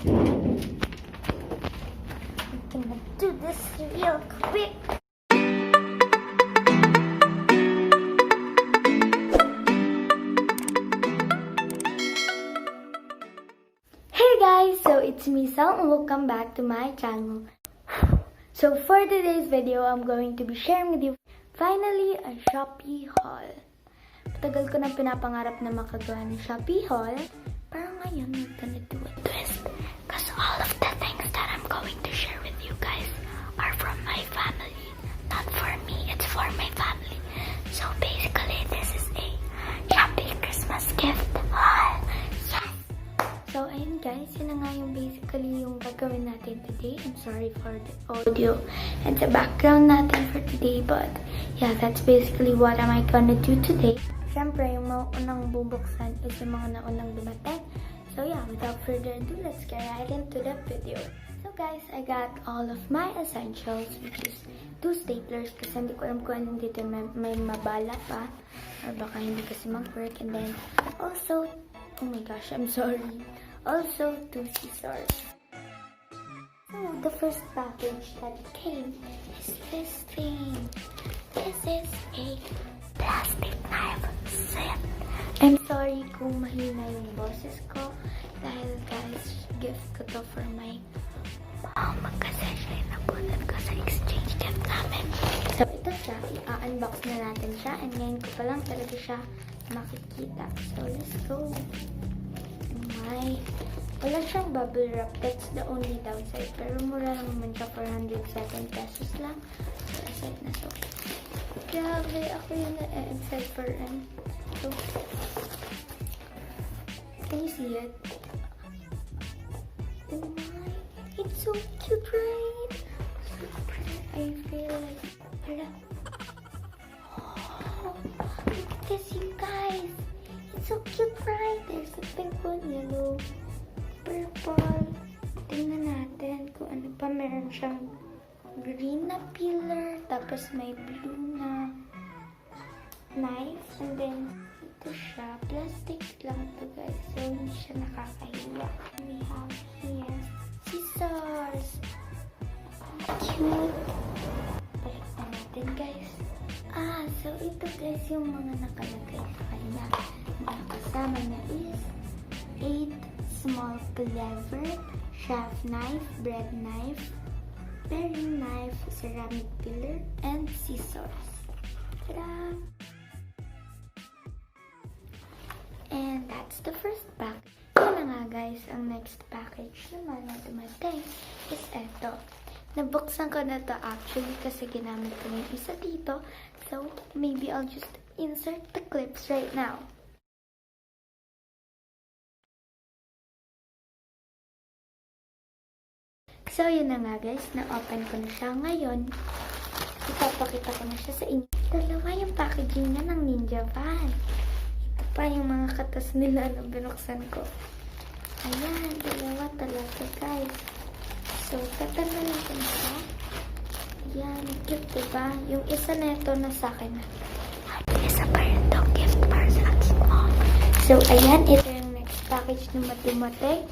I'm gonna do this real quick. Hey guys, so it's me Sal and welcome back to my channel. So for today's video, I'm going to be sharing with you finally a Shopee haul. Matagal ko nang pinapangarap na makagawa ng Shopee haul, pero ngayon we're gonna do a twist. Because all of the things that I'm going to share with you guys are from my family. Not for me, it's for my family. So basically, this is a Shopee Christmas gift haul. Yes! So ayun guys, yun na nga yung basically yung gagawin natin today. I'm sorry for the audio and the background natin for today, but yeah, that's basically what am I gonna do today. Siyempre, yung mga unang bubuksan is yung mga naunang dumating. So yeah, without further ado, let's get right into the video. So guys, I got all of my essentials, which is 2 staplers kasi hindi ko alam kung anong dito may mabala pa or baka hindi kasi mag-work. And then also, oh my gosh, I'm sorry. Also, 2 scissors. So, the first package that came is this thing. This is a plastic knife set. I'm sorry kung mahina yung boses ko dahil guys, gift ko to for my mom kasi siya yung nabunan ko sa exchange gift namin. So, ito siya. I-unbox na natin siya and ngayon ko pa lang talaga siya makikita. So, let's go. Wala siyang bubble wrap. That's the only downside. Pero mura lang naman siya. 407 pesos lang. So, aside na to. Grabe, ako yung na-excite for so, can you see it? Oh my, it's so cute, right? So pretty. I feel like, oh, look at this, you guys. It's so cute, right? There's a pink one, yellow, purple. Tingnan natin kung ano pa. Meron siyang green na pillar, tapos may blue na knife, and then ito siya. Plastic lang to guys, so hindi siya nakakahiwa. We have here scissors. Cute. Balik na natin guys. So ito guys yung mga nakalagay sa kanya. Ang kasama niya is 8 small cleaver, chef knife, bread knife, paring knife, ceramic pillar, and scissors. Ta-da! And that's the first pack. Yun na nga guys, ang next package naman na dumating is eto. Nabuksan ko na to actually kasi ginamit ko na yung isa dito. So, maybe I'll just insert the clips right now. So, yun na nga guys, na-open ko na siya ngayon. Ipapakita ko na siya sa inyo. Dalawa yung packaging niya ng Ninja Van. Ito pa yung mga katas nila na binuksan ko. Ayan, dalawa talaga guys. So, tatanggalin ko na siya. Ayan, cute diba? Yung isa na ito na sa akin na. Isa pa rin itong gift para sa aking mom. So, ayan, ito yung next package na dumating.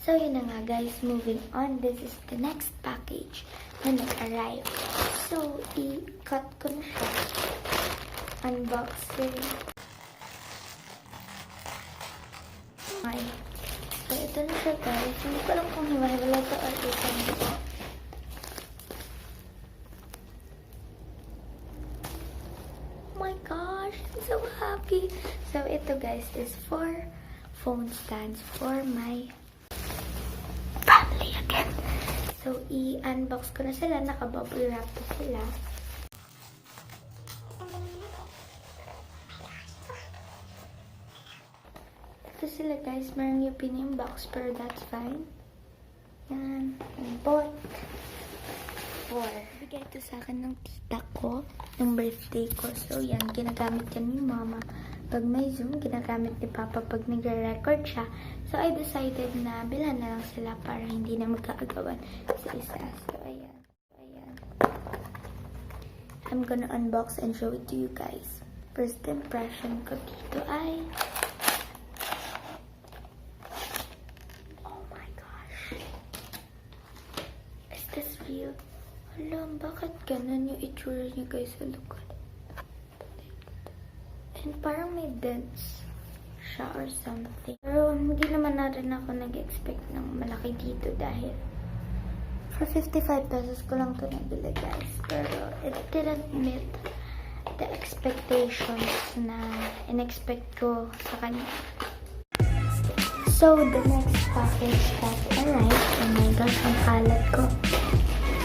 So, yun na nga guys, moving on. This is the next package na nag-arrive. So, i-cut ko na siya. Unboxing. Okay. So, ito na siya guys. Hindi ko alam kung hiwa-hiwala ito or isa nito. Oh my gosh, I'm so happy. So, ito guys is 4 phone stands for my family again. So, i-unbox ko na sila. Naka-bubble wrap pa sila. Ito sila guys. Meron yung pinning box pero that's fine. Yan. I bought 4. Bigay ito sa akin ng tita ko ng birthday ko. So, yan. Ginagamit yan ni mama. Pag may Zoom, ginagamit ni Papa pag nagre-record siya. So, I decided na bilhan na lang sila para hindi na magkaagawan sa isa. So, ayan. I'm gonna unbox and show it to you guys. First impression ko dito ay... oh my gosh. bakit ganun yung itsura niya guys sa likod? And parang may dents siya or something. Pero hindi naman na rin ako nag-expect ng malaki dito dahil for 55 pesos ko lang ito nabili guys. Pero it didn't meet the expectations na in-expect ko sa kanya. So the next package that arrived, oh my gosh, ang kalat ko,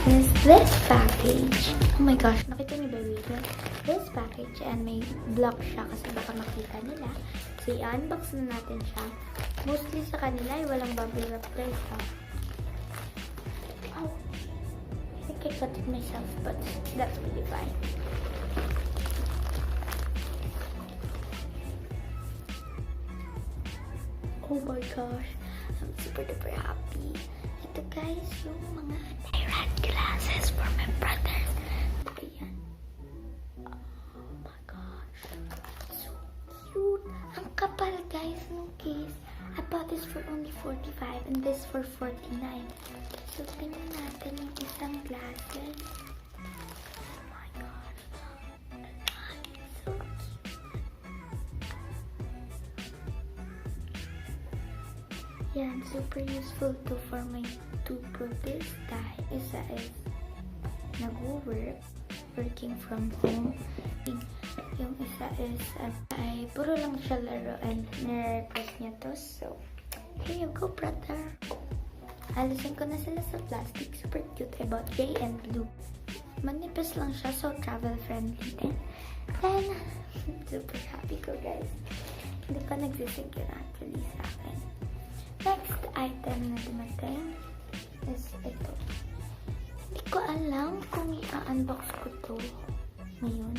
is this package. Oh my gosh, nakita niyo ba dito? This package, and may block siya kasi baka makita nila. So, i-unbox na natin siya. Mostly sa kanila ay walang bubble wrap guys, ha? Oh, I think I cut it myself, but that's really fine. Oh my gosh, I'm super duper happy. Ito guys, yung mga Ray-Ban glasses for my brothers. Ayan. Oh my gosh. So cute. Ang kapal guys ng case. I bought this for only 45 and this for 49. So tingnan natin yung isang glasses. Oh my gosh. So cute. Yan, super useful to for my two brothers dahil isa is working from home. Yung isa is ay puro lang siya laro and nire-request niya to. So, here you go brother. Alisin ko na sila sa plastic. Super cute. I bought gray and blue. Manipis lang siya, so travel friendly din. Then, super happy ko guys. Hindi pa nagsisecure actually sa akin. Next item na dumating is ito. Hindi ko alam kung i-unbox ko to ngayon.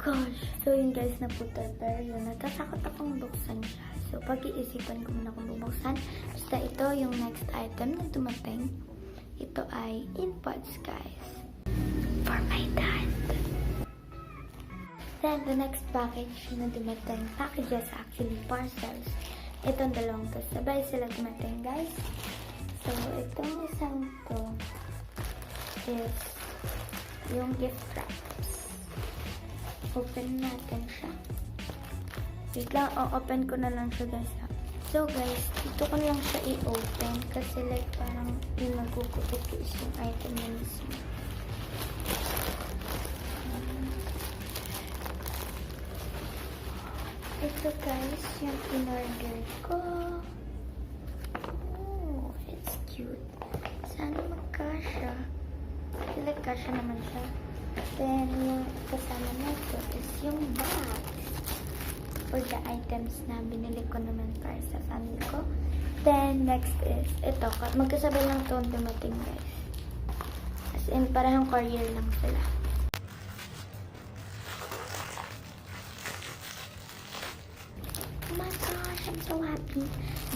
Gosh, so yun guys, naputol. Pero yun, natatakot akong buksan siya. So, pag-iisipan ko muna kung bubuksan. Basta ito yung next item na dumating. Ito ay InPods guys. For my dad. Then, the next package na dumating, packages actually, parcels. Itong dalawang to, sabay sila dumating, guys. So, itong isang to is yung gift wraps. Open natin siya. Wait lang, open ko na lang siya, guys. So, guys, dito ko lang siya i-open kasi like parang yung nagugupit ko is yung item na mismo. Ito guys, yung in-order ko. Oh, it's cute. Sana magkasya. I like kasya naman siya. Then, yung kasama nito is yung box. For the items na binili ko naman para sa family ko. Then, next is ito. Magkasabay lang ito dumating guys. As in, parang courier lang sila. I'm so happy.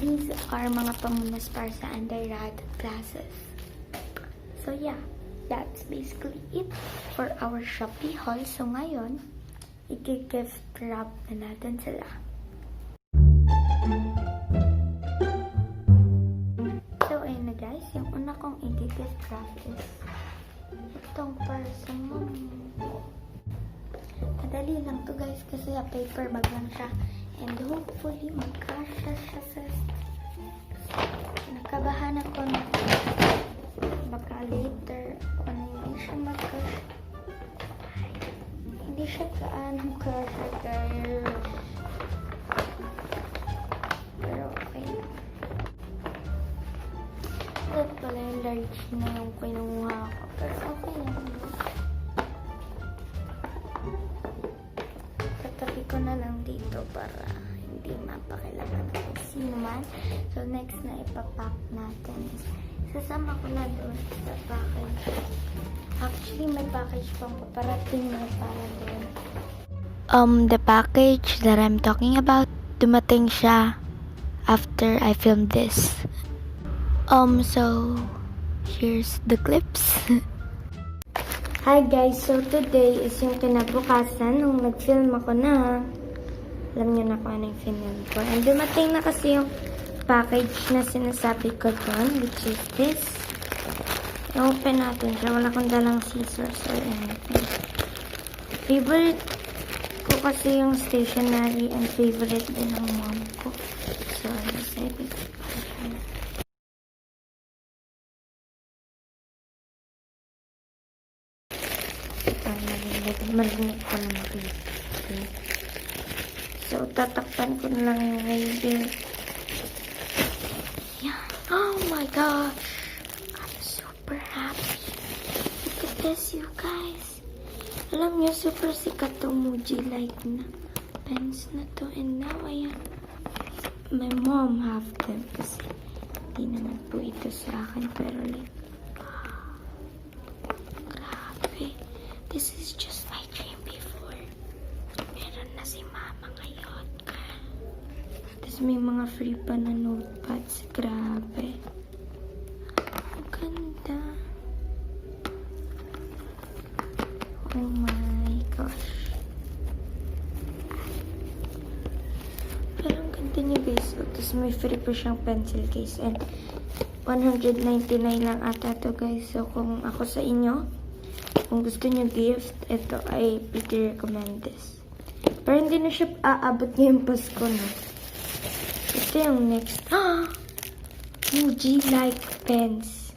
These are mga pamunas para sa undergrad classes. So yeah, that's basically it for our Shopee haul. So ngayon, i-gift wrap na natin sila. So ayun na guys, yung una kong i-gift wrap is itong para sa mom. Madali lang to guys kasi paper bag lang siya. And hopefully, magkasya siya sa... Nakabahan ako na baka later ano hindi siya magkasya. Hindi siya kaanong kasya guys. Pero okay na. Ito pala yung large na yung kinuha ko. Pero okay na. Tatabi ko na lang dito para hindi mapakilaman ng sino man. So, next na ipapack natin is sasama ko na doon sa package. Actually, may package pang paparating na para doon. The package that I'm talking about, dumating siya after I filmed this. So, here's the clips. Hi guys, so today is yung kinabukasan nung nag-film ako na. Alam niyo na kung ano yung film ko. And dumating na kasi yung package na sinasabi ko doon, which is this. I-open natin siya. Wala kong dalang scissors or anything. Favorite ko kasi yung stationery and favorite din ng mom ko. So, I decided to buy her. Marinig ko na makikita. So, tatakpan ko na lang yung label. Yeah. Oh my gosh. I'm super happy. Look at this, you guys. Alam niyo, super sikat tong Muji Light na pens na to. And now, ayan. My mom have them kasi hindi naman po ito sa akin. Pero like, grabe. This is just my dream before. Meron na si mama ngayon. Tapos may mga free pa na notepads. Grabe. Ang ganda. Oh my gosh. Pero ang ganda niya guys. Tapos may free pa siyang pencil case. And 199 lang ata to guys. So kung ako sa inyo, kung gusto niyo gift, ito I pretty recommend this. Pero hindi na siya aabot ngayong Pasko na. Ito yung next. Muji like pens.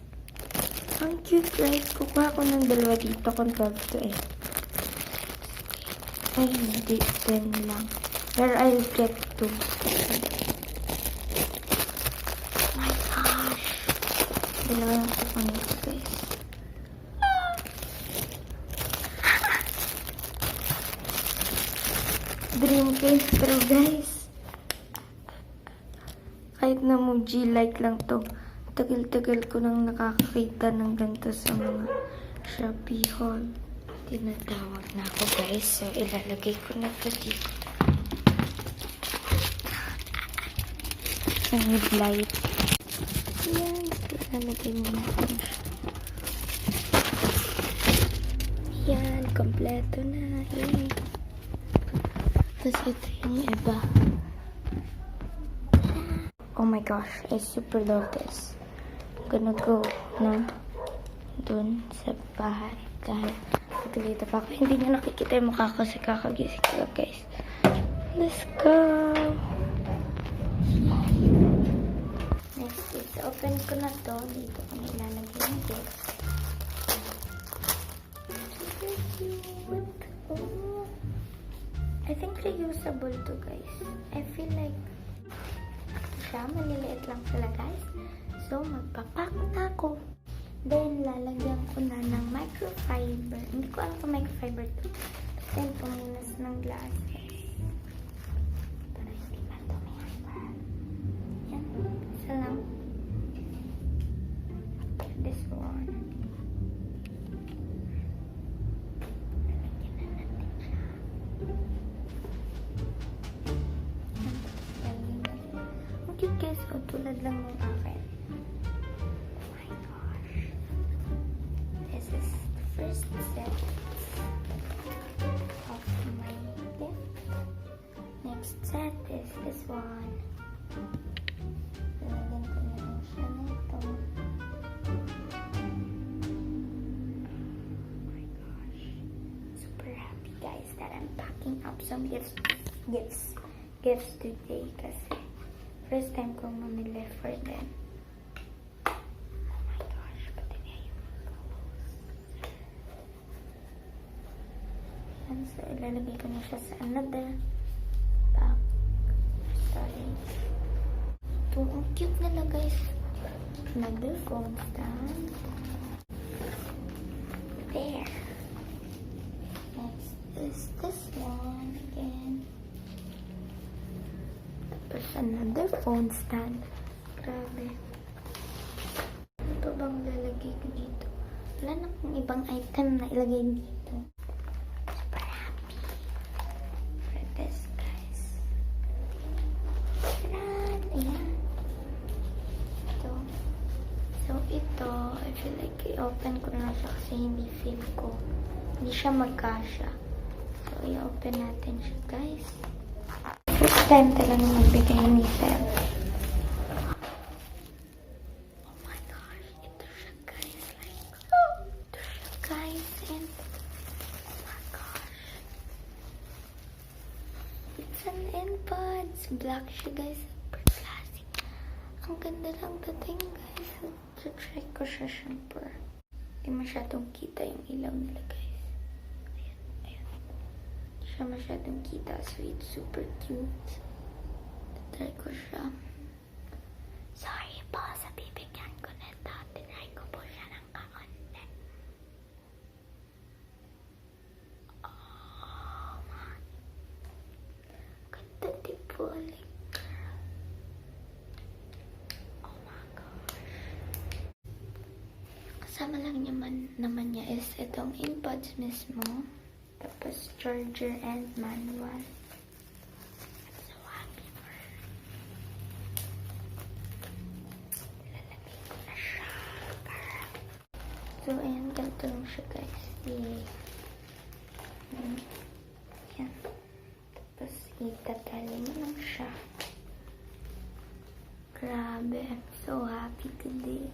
Ang cute guys. Kukuha ko ng dalawa dito kung 12 to 8. Ay, hindi. 10 lang. Pero I'll get 2. Oh my gosh. Dalawa yung kukuha nito guys. Dream case, pero guys, kahit na Muji like lang to, tagal-tagal ko nang nakakakita ng ganito sa mga Shopee haul. Tinatawag na ako guys, so ilalagay ko na to dito. Ang light. Yan, ilalagay mo natin siya. Yan, kompleto na. Yay. Tapos ito yung iba. Oh my gosh, I super love this. I'm gonna go na dun sa bahay. Dahil nagalita pa ako. Hindi nyo nakikita yung mukha ko kasi kakagising ko guys. Let's go! Next is, open ko na to. Dito ko nilalagay yung gift. Super cute! Oh. I think reusable to guys. I feel like siya, maliliit lang sila guys. So, magpapack na ako. Then, lalagyan ko na ng microfiber. Hindi ko alam kung microfiber to. Then, pumunas ng glasses. Para hindi matumihan. Yan. Isa lang. This one. Guys, o tulad lang ng akin. Oh my gosh. This is the first set of my gift. Next set is this one. Lalagyan ko na lang siya nito. Oh my gosh. Super happy guys that I'm packing up some gifts today kasi first time ko mamili for them. Oh my gosh, pati niya yung clothes. Yan, so ilalagay ko na siya sa another bag. Sorry. Ito, ang cute nila guys. Another phone stand. There. Next is this one again. Tapos another phone stand. Grabe. Ano pa bang lalagay ko dito? Wala na kung ibang item na ilagay dito. Super happy for this, guys. Ayan. Ito. So, ito, I feel like i-open ko na siya kasi hindi feel ko. Hindi siya magkasya. So, i-open natin siya, guys. First time talaga magbigay ni Feb. Oh my gosh, ito siya guys. Like, and pods. Black siya guys. Super classic. Ang ganda lang dating guys. So, try ko siya syempre. Hindi masyadong kita yung ilaw nila guys. Ayan, ayan. Hindi siya masyadong kita. So it's super cute. Try ko siya. Sorry po sa bibigyan ko nito. Tinry ko po siya ng kaunti. Oh man. Ganda di po. Oh my gosh. Kasama lang naman niya is itong earbuds mismo. Tapos charger and manual. So, ayan, ganito lang siya, guys. Ayan. Tapos, itatali mo lang siya. Grabe, I'm so happy today.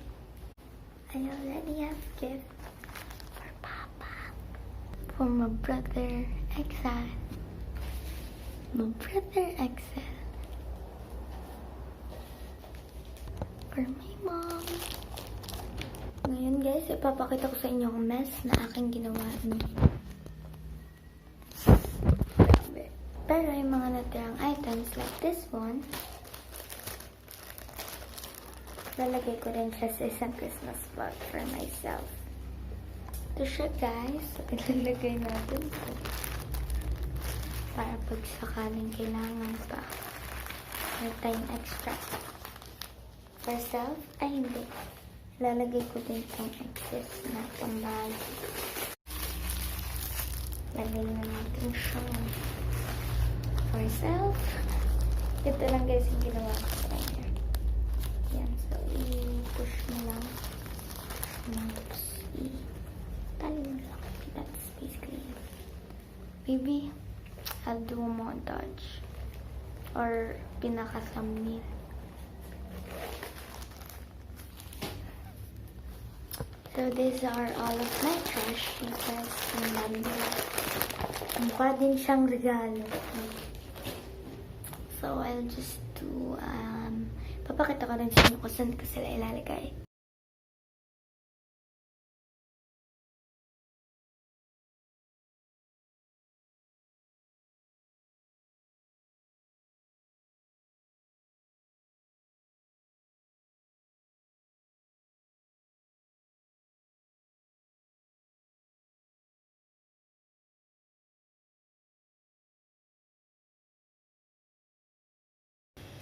I already have gift for Papa. For my brother, Excel. My brother, Excel. For my mom. Ngayon guys, ipapakita ko sa inyo ang mess na aking ginawa. Pero yung mga natirang items like this one, lalagay ko rin siya sa isang Christmas vlog for myself. Ito siya guys. So, ilalagay natin ito. Para pag sakaling kailangan pa. Meron tayong extra. For self, ay hindi. Lalagay ko din itong excess na pambali. Lagay na natin siya. For self, ito lang guys yung ginawa ko sa kanya. Yan, so i-push mo lang. Tapos i-tali mo lang. That's basically it. Maybe I'll do a montage or pinaka-thumbnail. So, these are all of my trash. Because, ang dami nila. Mukha din siyang regalo. So, I'll just do, papakita ko rin sa inyo kung saan ko sila ilalagay.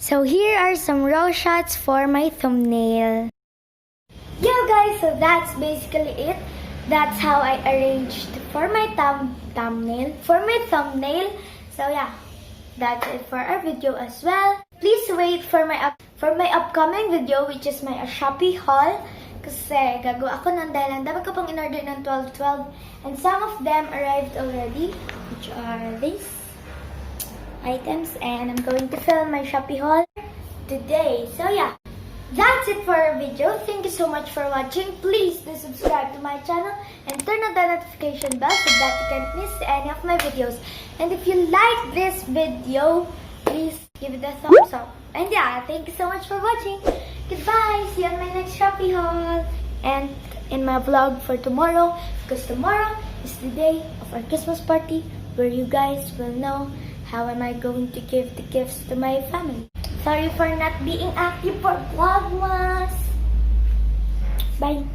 So here are some raw shots for my thumbnail. Yo guys, so that's basically it. That's how I arranged for my thumbnail. So yeah, that's it for our video as well. Please wait for my upcoming video, which is my Shopee haul. Kasi gagawa ako ng dahilan. Dapat ko pang in-order ng 12/12. And some of them arrived already, which are these items, and I'm going to film my Shopee haul today. So yeah, that's it for our video. Thank you so much for watching. Please do subscribe to my channel and turn on the notification bell so that you can't miss any of my videos. And if you like this video, please give it a thumbs up. And yeah, thank you so much for watching. Goodbye. See you on my next Shopee haul and in my vlog for tomorrow, because tomorrow is the day of our Christmas party where you guys will know how am I going to give the gifts to my family. Sorry for not being active for Vlogmas. Bye.